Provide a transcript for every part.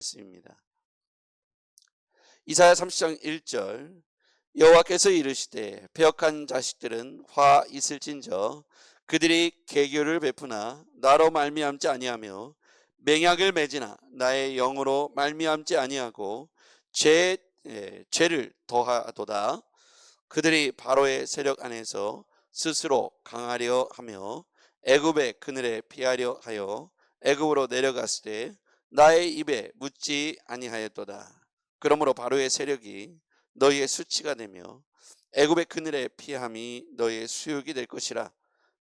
말씀입니다. 이사야 30장 1절 여호와께서 이르시되 패역한 자식들은 화 있을진저 그들이 계교를 베푸나 나로 말미암지 아니하며 맹약을 맺으나 나의 영으로 말미암지 아니하고 죄를 더하도다. 그들이 바로의 세력 안에서 스스로 강하려 하며 애굽의 그늘에 피하려 하여 애굽으로 내려갔을 때 나의 입에 묻지 아니하였도다. 그러므로 바로의 세력이 너희의 수치가 되며 애굽의 그늘에 피함이 너희의 수욕이 될 것이라.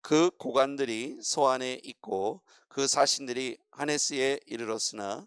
그 고관들이 소안에 있고 그 사신들이 하네스에 이르렀으나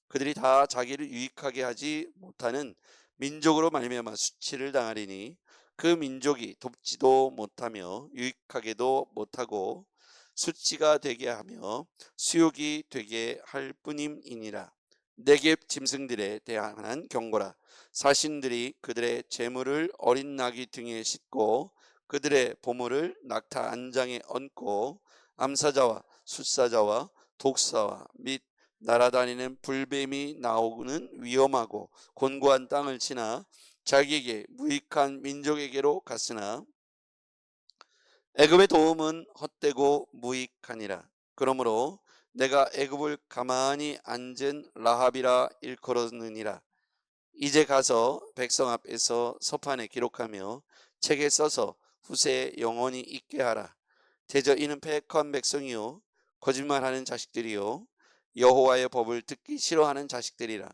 그들이 다 자기를 유익하게 하지 못하는 민족으로 말미암아 수치를 당하리니 그 민족이 돕지도 못하며 유익하게도 못하고 수치가 되게 하며 수욕이 되게 할 뿐임이니라. 네겝 짐승들에 대한 경고라. 사신들이 그들의 재물을 어린 나귀 등에 싣고 그들의 보물을 낙타 안장에 얹고 암사자와 숫사자와 독사와 및 날아다니는 불뱀이 나오는 위험하고 곤고한 땅을 지나 자기에게 무익한 민족에게로 갔으나 애굽의 도움은 헛되고 무익하니라. 그러므로 내가 애굽을 가만히 앉은 라합이라 일컬었느니라. 이제 가서 백성 앞에서 서판에 기록하며 책에 써서 후세에 영원히 있게 하라. 대저 이는 패역한 백성이요 거짓말하는 자식들이요 여호와의 법을 듣기 싫어하는 자식들이라.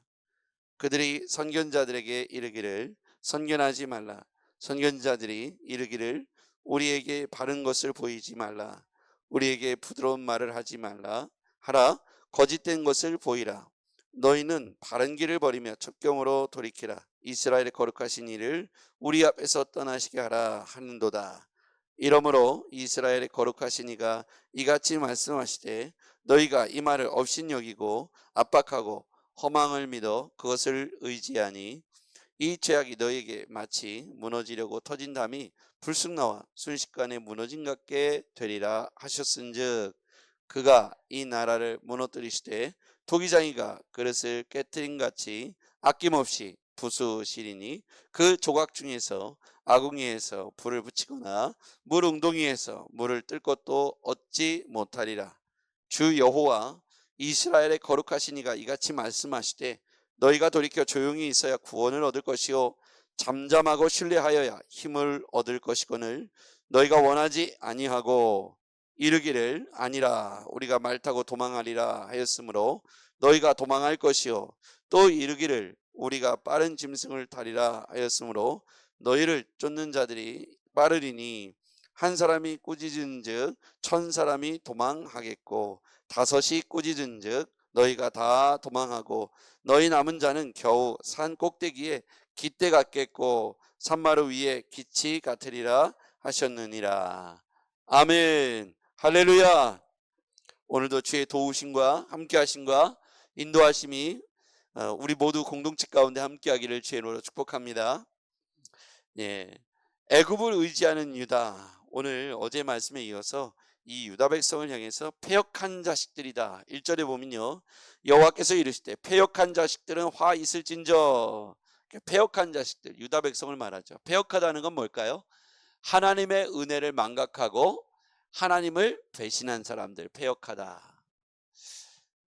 그들이 선견자들에게 이르기를 선견하지 말라. 선견자들이 이르기를 우리에게 바른 것을 보이지 말라. 우리에게 부드러운 말을 하지 말라 하라. 거짓된 것을 보이라. 너희는 바른 길을 버리며 첩경으로 돌이키라. 이스라엘의 거룩하신 이를 우리 앞에서 떠나시게 하라 하는도다. 이러므로 이스라엘의 거룩하신 이가 이같이 말씀하시되 너희가 이 말을 업신여기고 압박하고 허망을 믿어 그것을 의지하니 이 죄악이 너희에게 마치 무너지려고 터진 담이 불쑥 나와 순식간에 무너진 같게 되리라 하셨은즉 그가 이 나라를 무너뜨리시되 토기장이가 그릇을 깨뜨린 같이 아낌없이 부수시리니 그 조각 중에서 아궁이에서 불을 붙이거나 물 웅덩이에서 물을 뜰 것도 얻지 못하리라. 주 여호와 이스라엘의 거룩하신 이가 이같이 말씀하시되 너희가 돌이켜 조용히 있어야 구원을 얻을 것이요 잠잠하고 신뢰하여야 힘을 얻을 것이거늘 너희가 원하지 아니하고 이르기를 아니라 우리가 말 타고 도망하리라 하였으므로 너희가 도망할 것이요 또 이르기를 우리가 빠른 짐승을 타리라 하였으므로 너희를 쫓는 자들이 빠르리니 한 사람이 꾸짖은즉 천 사람이 도망하겠고 다섯이 꾸짖은즉 너희가 다 도망하고 너희 남은 자는 겨우 산 꼭대기에 깃대 같겠고 산마루 위에 기치 같으리라 하셨느니라. 아멘. 할렐루야. 오늘도 주의 도우심과 함께하심과 인도하심이 우리 모두 공동체 가운데 함께하기를 주의 이름으로 축복합니다. 애굽을 의지하는 유다. 오늘 어제 말씀에 이어서 이 유다 백성을 향해서 패역한 자식들이다. 1절에 보면요. 여호와께서 이르시되 패역한 자식들은 화 있을진저. 패역한 자식들, 유다 백성을 말하죠. 패역하다는 건 뭘까요? 하나님의 은혜를 망각하고 하나님을 배신한 사람들, 패역하다.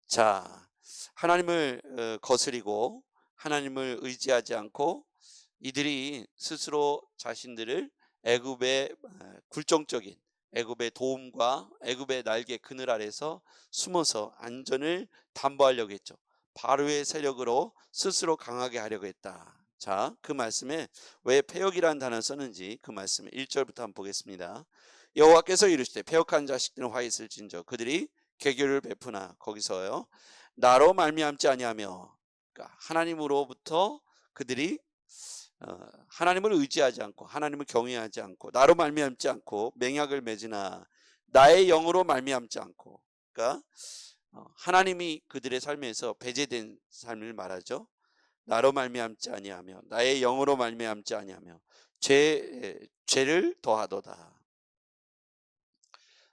자, 하나님을 거스리고 하나님을 의지하지 않고 이들이 스스로 자신들을 애굽의 굴종적인 애굽의 도움과 애굽의 날개 그늘 아래서 숨어서 안전을 담보하려고 했죠. 바로의 세력으로 스스로 강하게 하려고 했다. 자, 그 말씀에 왜 패역이라는 단어를 썼는지 그 말씀을 1절부터 한번 보겠습니다. 여호와께서 이르시되 패역한 자식들은 화 있을진저 그들이 계교를 베푸나 거기서요 나로 말미암지 아니하며 그러니까 하나님으로부터 그들이 하나님을 의지하지 않고 하나님을 경외하지 않고 나로 말미암지 않고 맹약을 맺으나 나의 영으로 말미암지 않고 그러니까 하나님이 그들의 삶에서 배제된 삶을 말하죠. 나로 말미암지 아니하며 나의 영으로 말미암지 아니하며 죄를 더하도다.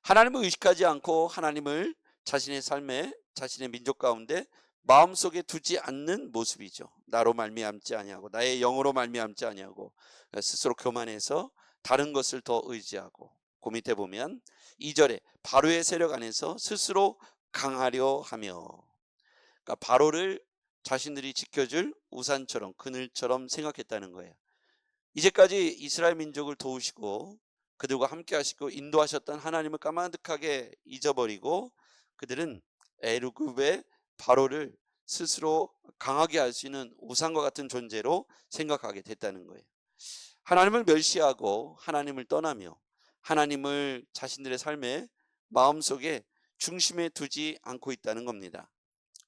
하나님을 의식하지 않고 하나님을 자신의 삶에 자신의 민족 가운데 마음속에 두지 않는 모습이죠. 나로 말미암지 아니하고 나의 영으로 말미암지 아니하고 스스로 교만해서 다른 것을 더 의지하고, 그 밑에 보면 2절에 바로의 세력 안에서 스스로 강하려 하며, 그러니까 바로를 자신들이 지켜줄 우산처럼 그늘처럼 생각했다는 거예요. 이제까지 이스라엘 민족을 도우시고 그들과 함께 하시고 인도하셨던 하나님을 까마득하게 잊어버리고 그들은 애굽의 바로를 스스로 강하게 할 수 있는 우상과 같은 존재로 생각하게 됐다는 거예요. 하나님을 멸시하고 하나님을 떠나며 하나님을 자신들의 삶의 마음속에 중심에 두지 않고 있다는 겁니다.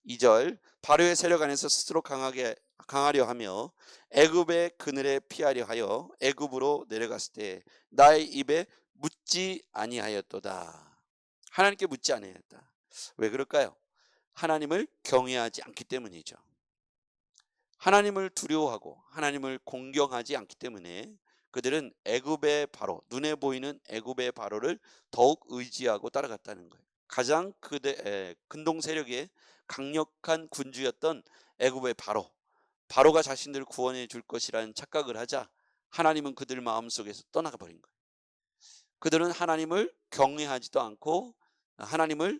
2절 바로의 세력 안에서 스스로 강하려 하며 애굽의 그늘에 피하려 하여 애굽으로 내려갔을 때 나의 입에 묻지 아니하였도다. 하나님께 묻지 아니하였다. 왜 그럴까요? 하나님을 경외하지 않기 때문이죠. 하나님을 두려워하고 하나님을 공경하지 않기 때문에 그들은 애굽의 바로, 눈에 보이는 애굽의 바로를 더욱 의지하고 따라갔다는 거예요. 가장 근동 세력의 강력한 군주였던 애굽의 바로가 자신들을 구원해 줄 것이라는 착각을 하자 하나님은 그들 마음속에서 떠나가 버린 거예요. 그들은 하나님을 경외하지도 않고 하나님을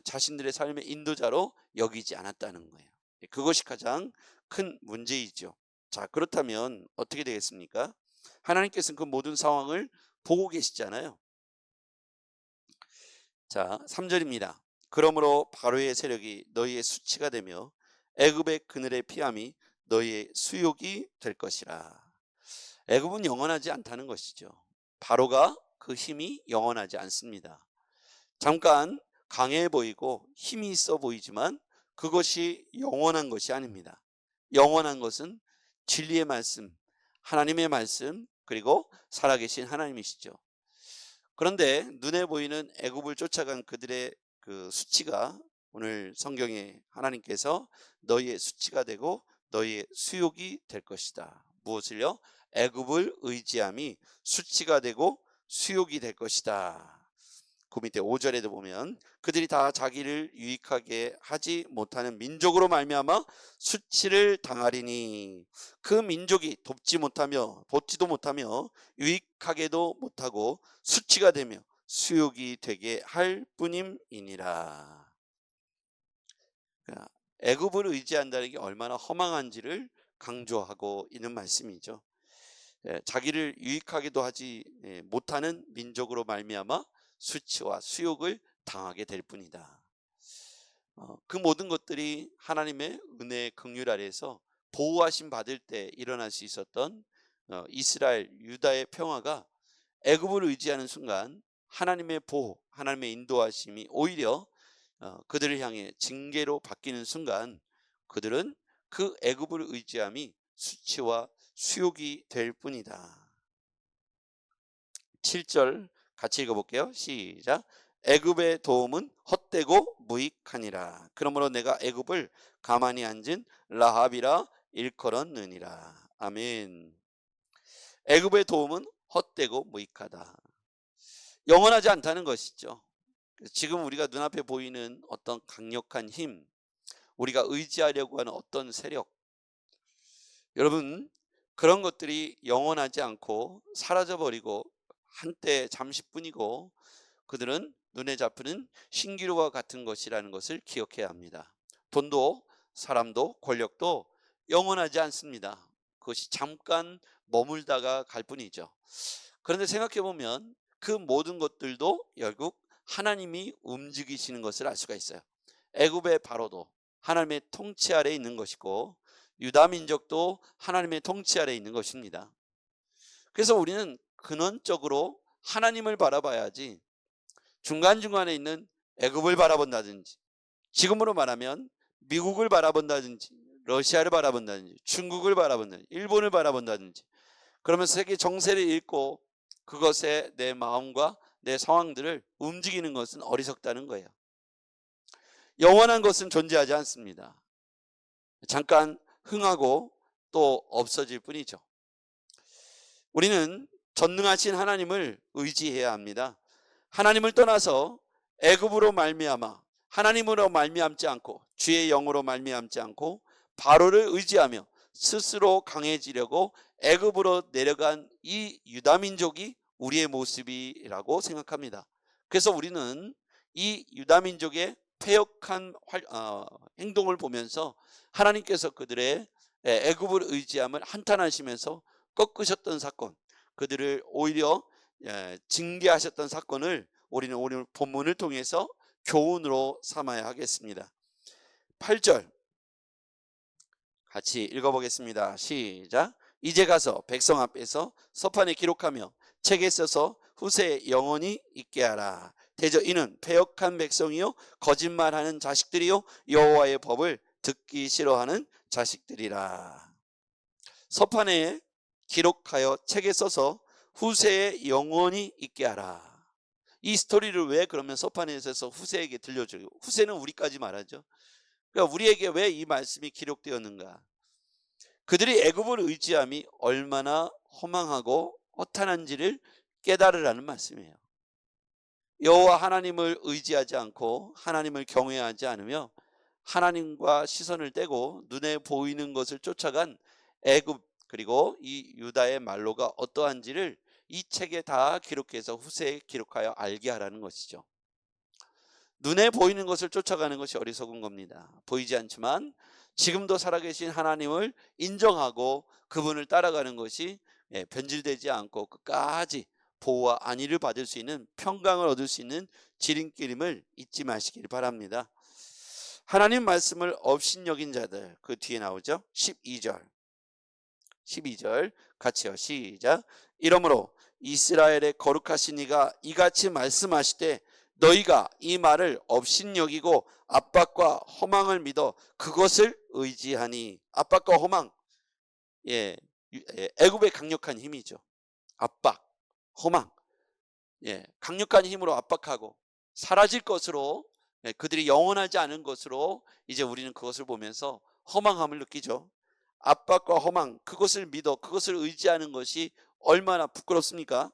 자신들의 삶의 인도자로 여기지 않았다는 거예요. 그것이 가장 큰 문제이죠. 자, 그렇다면 어떻게 되겠습니까? 하나님께서는 그 모든 상황을 보고 계시잖아요. 자, 3절입니다. 그러므로 바로의 세력이 너희의 수치가 되며 애굽의 그늘의 피함이 너희의 수욕이 될 것이라. 애굽은 영원하지 않다는 것이죠. 바로가 그 힘이 영원하지 않습니다. 잠깐 강해 보이고 힘이 있어 보이지만 그것이 영원한 것이 아닙니다. 영원한 것은 진리의 말씀, 하나님의 말씀, 그리고 살아계신 하나님이시죠. 그런데 눈에 보이는 애굽을 쫓아간 그들의 그 수치가 오늘 성경에 하나님께서 너희의 수치가 되고 너희의 수욕이 될 것이다. 무엇을요? 애굽을 의지함이 수치가 되고 수욕이 될 것이다. 그 밑에 5절에도 보면 그들이 다 자기를 유익하게 하지 못하는 민족으로 말미암아 수치를 당하리니, 그 민족이 돕지도 못하며 유익하게도 못하고 수치가 되며 수욕이 되게 할 뿐임이니라. 애굽을 의지한다는 게 얼마나 허망한지를 강조하고 있는 말씀이죠. 자기를 유익하게도 하지 못하는 민족으로 말미암아 수치와 수욕을 당하게 될 뿐이다. 그 모든 것들이 하나님의 은혜의 긍휼 아래에서 보호하심 받을 때 일어날 수 있었던 이스라엘 유다의 평화가 애굽을 의지하는 순간 하나님의 보호, 하나님의 인도하심이 오히려 그들을 향해 징계로 바뀌는 순간 그들은 그 애굽을 의지함이 수치와 수욕이 될 뿐이다. 7절 같이 읽어볼게요. 시작. 애굽의 도움은 헛되고 무익하니라. 그러므로 내가 애굽을 가만히 앉은 라합이라 일컬었느니라. 아멘. 애굽의 도움은 헛되고 무익하다. 영원하지 않다는 것이죠. 지금 우리가 눈앞에 보이는 어떤 강력한 힘, 우리가 의지하려고 하는 어떤 세력, 여러분 그런 것들이 영원하지 않고 사라져버리고 한때 잠시뿐이고 그들은 눈에 잡히는 신기루와 같은 것이라는 것을 기억해야 합니다. 돈도 사람도 권력도 영원하지 않습니다. 그것이 잠깐 머물다가 갈 뿐이죠. 그런데 생각해 보면 그 모든 것들도 결국 하나님이 움직이시는 것을 알 수가 있어요. 애굽의 바로도 하나님의 통치 아래에 있는 것이고 유다 민족도 하나님의 통치 아래에 있는 것입니다. 그래서 우리는 근원적으로 하나님을 바라봐야지 중간중간에 있는 애굽을 바라본다든지, 지금으로 말하면 미국을 바라본다든지, 러시아를 바라본다든지, 중국을 바라본다든지, 일본을 바라본다든지, 그러면서 세계 정세를 읽고 그것에 내 마음과 내 상황들을 움직이는 것은 어리석다는 거예요. 영원한 것은 존재하지 않습니다. 잠깐 흥하고 또 없어질 뿐이죠. 우리는 전능하신 하나님을 의지해야 합니다. 하나님을 떠나서 애굽으로 말미암아 하나님으로 말미암지 않고 주의 영으로 말미암지 않고 바로를 의지하며 스스로 강해지려고 애굽으로 내려간 이 유다 민족이 우리의 모습이라고 생각합니다. 그래서 우리는 이 유다 민족의 패역한 행동을 보면서 하나님께서 그들의 애굽을 의지함을 한탄하시면서 꺾으셨던 사건, 그들을 오히려 징계하셨던 사건을 우리는 오늘 본문을 통해서 교훈으로 삼아야 하겠습니다. 8절 같이 읽어보겠습니다. 시작. 이제 가서 백성 앞에서 서판에 기록하며 책에 써서 후세에 영원히 있게 하라. 대저 이는 패역한 백성이요 거짓말하는 자식들이요 여호와의 법을 듣기 싫어하는 자식들이라. 서판에 기록하여 책에 써서 후세에 영원히 있게 하라. 이 스토리를 왜 그러면 서판에 써서 후세에게 들려줘요? 후세는 우리까지 말하죠. 그러니까 우리에게 왜 이 말씀이 기록되었는가? 그들이 애굽을 의지함이 얼마나 허망하고 허탄한지를 깨달으라는 말씀이에요. 여호와 하나님을 의지하지 않고 하나님을 경외하지 않으며 하나님과 시선을 떼고 눈에 보이는 것을 쫓아간 애굽 그리고 이 유다의 말로가 어떠한지를 이 책에 다 기록해서 후세에 기록하여 알게 하라는 것이죠. 눈에 보이는 것을 쫓아가는 것이 어리석은 겁니다. 보이지 않지만 지금도 살아계신 하나님을 인정하고 그분을 따라가는 것이 변질되지 않고 끝까지 보호와 안위를 받을 수 있는 평강을 얻을 수 있는 지름길임을 잊지 마시길 바랍니다. 하나님 말씀을 업신여긴 자들, 그 뒤에 나오죠. 12절 같이요. 시작. 이러므로 이스라엘의 거룩하신 이가 이같이 말씀하시되 너희가 이 말을 업신여기고 압박과 허망을 믿어 그것을 의지하니. 압박과 허망, 애굽의 강력한 힘이죠. 압박, 허망, 강력한 힘으로 압박하고 사라질 것으로, 그들이 영원하지 않은 것으로 이제 우리는 그것을 보면서 허망함을 느끼죠. 압박과 허망, 그것을 믿어 그것을 의지하는 것이 얼마나 부끄럽습니까?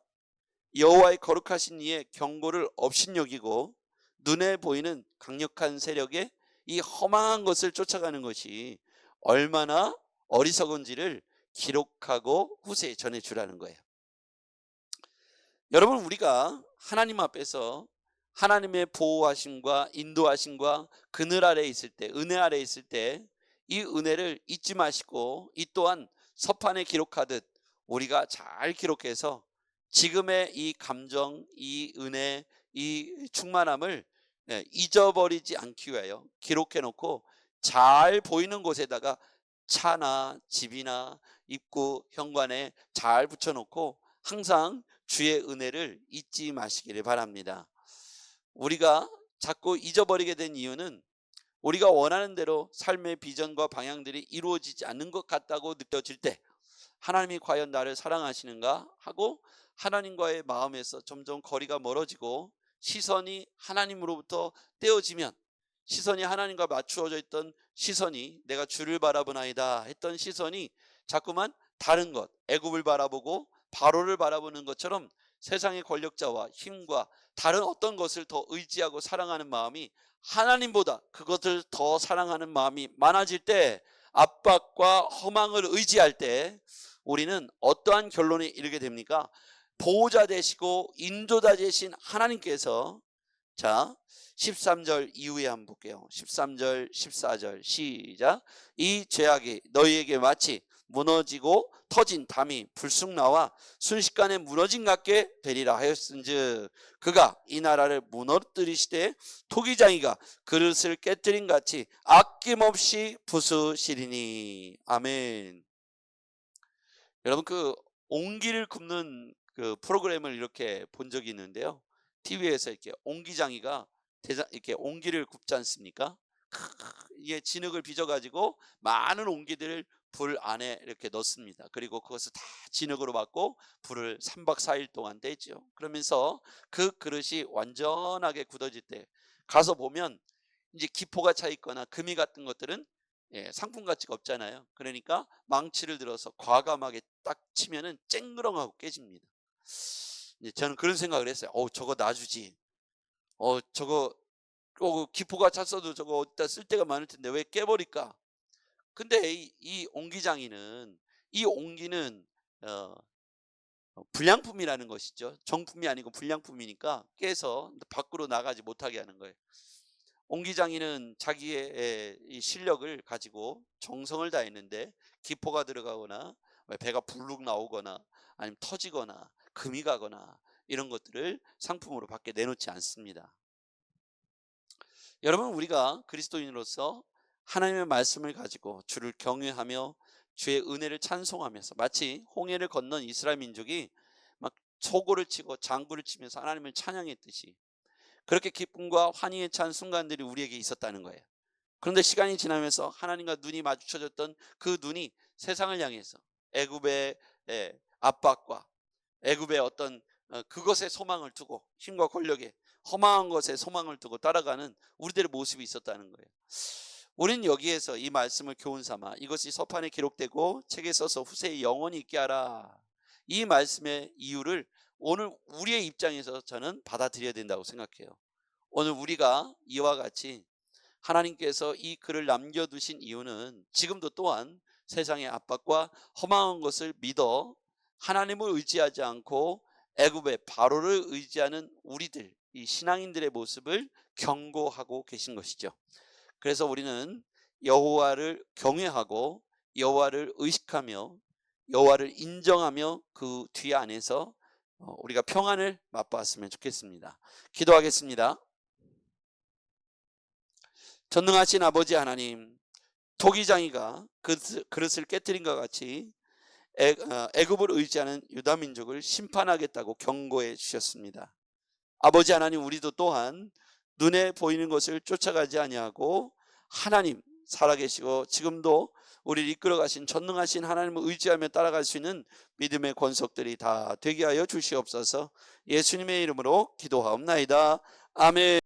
여호와의 거룩하신 이의 경고를 업신여기고 눈에 보이는 강력한 세력의 이 허망한 것을 쫓아가는 것이 얼마나 어리석은지를 기록하고 후세에 전해주라는 거예요. 여러분, 우리가 하나님 앞에서 하나님의 보호하심과 인도하심과 그늘 아래에 있을 때, 은혜 아래에 있을 때 이 은혜를 잊지 마시고 이 또한 서판에 기록하듯 우리가 잘 기록해서 지금의 이 감정, 이 은혜, 이 충만함을 잊어버리지 않기 위하여 기록해 놓고 잘 보이는 곳에다가 차나 집이나 입구 현관에 잘 붙여놓고 항상 주의 은혜를 잊지 마시기를 바랍니다. 우리가 자꾸 잊어버리게 된 이유는 우리가 원하는 대로 삶의 비전과 방향들이 이루어지지 않는 것 같다고 느껴질 때 하나님이 과연 나를 사랑하시는가 하고 하나님과의 마음에서 점점 거리가 멀어지고 시선이 하나님으로부터 떼어지면, 시선이 하나님과 맞추어져 있던 시선이 내가 주를 바라보나이다 했던 시선이 자꾸만 다른 것, 애굽을 바라보고 바로를 바라보는 것처럼 세상의 권력자와 힘과 다른 어떤 것을 더 의지하고 사랑하는 마음이 하나님보다 그것을 더 사랑하는 마음이 많아질 때, 압박과 허망을 의지할 때 우리는 어떠한 결론에 이르게 됩니까? 보호자 되시고 인도자 되신 하나님께서, 자 13절 이후에 한번 볼게요. 13절 14절 시작. 이 죄악이 너희에게 마치 무너지고 터진 담이 불쑥 나와 순식간에 무너진 같게 되리라 하였은즉 그가 이 나라를 무너뜨리시되 토기장이가 그릇을 깨뜨린 같이 아낌없이 부수시리니. 아멘. 여러분, 그 옹기를 굽는 그 프로그램을 이렇게 본 적이 있는데요. TV에서 이렇게 옹기장이가 이렇게 옹기를 굽지 않습니까? 이게 진흙을 빚어가지고 많은 옹기들을 불 안에 이렇게 넣습니다. 그리고 그것을 다 진흙으로 막고 불을 3박 4일 동안 떼죠. 그러면서 그 그릇이 완전하게 굳어질 때 가서 보면 이제 기포가 차 있거나 금이 같은 것들은 상품 가치가 없잖아요. 그러니까 망치를 들어서 과감하게 딱 치면은 쨍그렁하고 깨집니다. 이제 저는 그런 생각을 했어요. 저거 놔주지. 저거 기포가 찼어도 저거 어디다 쓸 데가 많을 텐데 왜 깨버릴까? 근데 이 옹기장이는, 이 옹기는 불량품이라는 것이죠. 정품이 아니고 불량품이니까 깨서 밖으로 나가지 못하게 하는 거예요. 옹기장이는 자기의 이 실력을 가지고 정성을 다했는데 기포가 들어가거나 배가 불룩 나오거나 아니면 터지거나 금이 가거나 이런 것들을 상품으로 밖에 내놓지 않습니다. 여러분, 우리가 그리스도인으로서 하나님의 말씀을 가지고 주를 경외하며 주의 은혜를 찬송하면서 마치 홍해를 건넌 이스라엘 민족이 막 소고를 치고 장구를 치면서 하나님을 찬양했듯이 그렇게 기쁨과 환희에 찬 순간들이 우리에게 있었다는 거예요. 그런데 시간이 지나면서 하나님과 눈이 마주쳐졌던 그 눈이 세상을 향해서 애굽의 압박과 애굽의 어떤 그것에 소망을 두고 힘과 권력에 허망한 것에 소망을 두고 따라가는 우리들의 모습이 있었다는 거예요. 우리는 여기에서 이 말씀을 교훈 삼아 이것이 서판에 기록되고 책에 써서 후세에 영원히 있게 하라, 이 말씀의 이유를 오늘 우리의 입장에서 저는 받아들여야 된다고 생각해요. 오늘 우리가 이와 같이 하나님께서 이 글을 남겨두신 이유는 지금도 또한 세상의 압박과 허망한 것을 믿어 하나님을 의지하지 않고 애굽의 바로를 의지하는 우리들, 이 신앙인들의 모습을 경고하고 계신 것이죠. 그래서 우리는 여호와를 경외하고 여호와를 의식하며 여호와를 인정하며 그 뒤 안에서 우리가 평안을 맛보았으면 좋겠습니다. 기도하겠습니다. 전능하신 아버지 하나님, 토기장이가 그릇을 깨뜨린 것 같이 애굽을 의지하는 유다 민족을 심판하겠다고 경고해 주셨습니다. 아버지 하나님, 우리도 또한 눈에 보이는 것을 쫓아가지 아니하고 하나님 살아계시고 지금도 우리를 이끌어 가신 전능하신 하나님을 의지하며 따라갈 수 있는 믿음의 권속들이 다 되게 하여 주시옵소서. 예수님의 이름으로 기도하옵나이다. 아멘.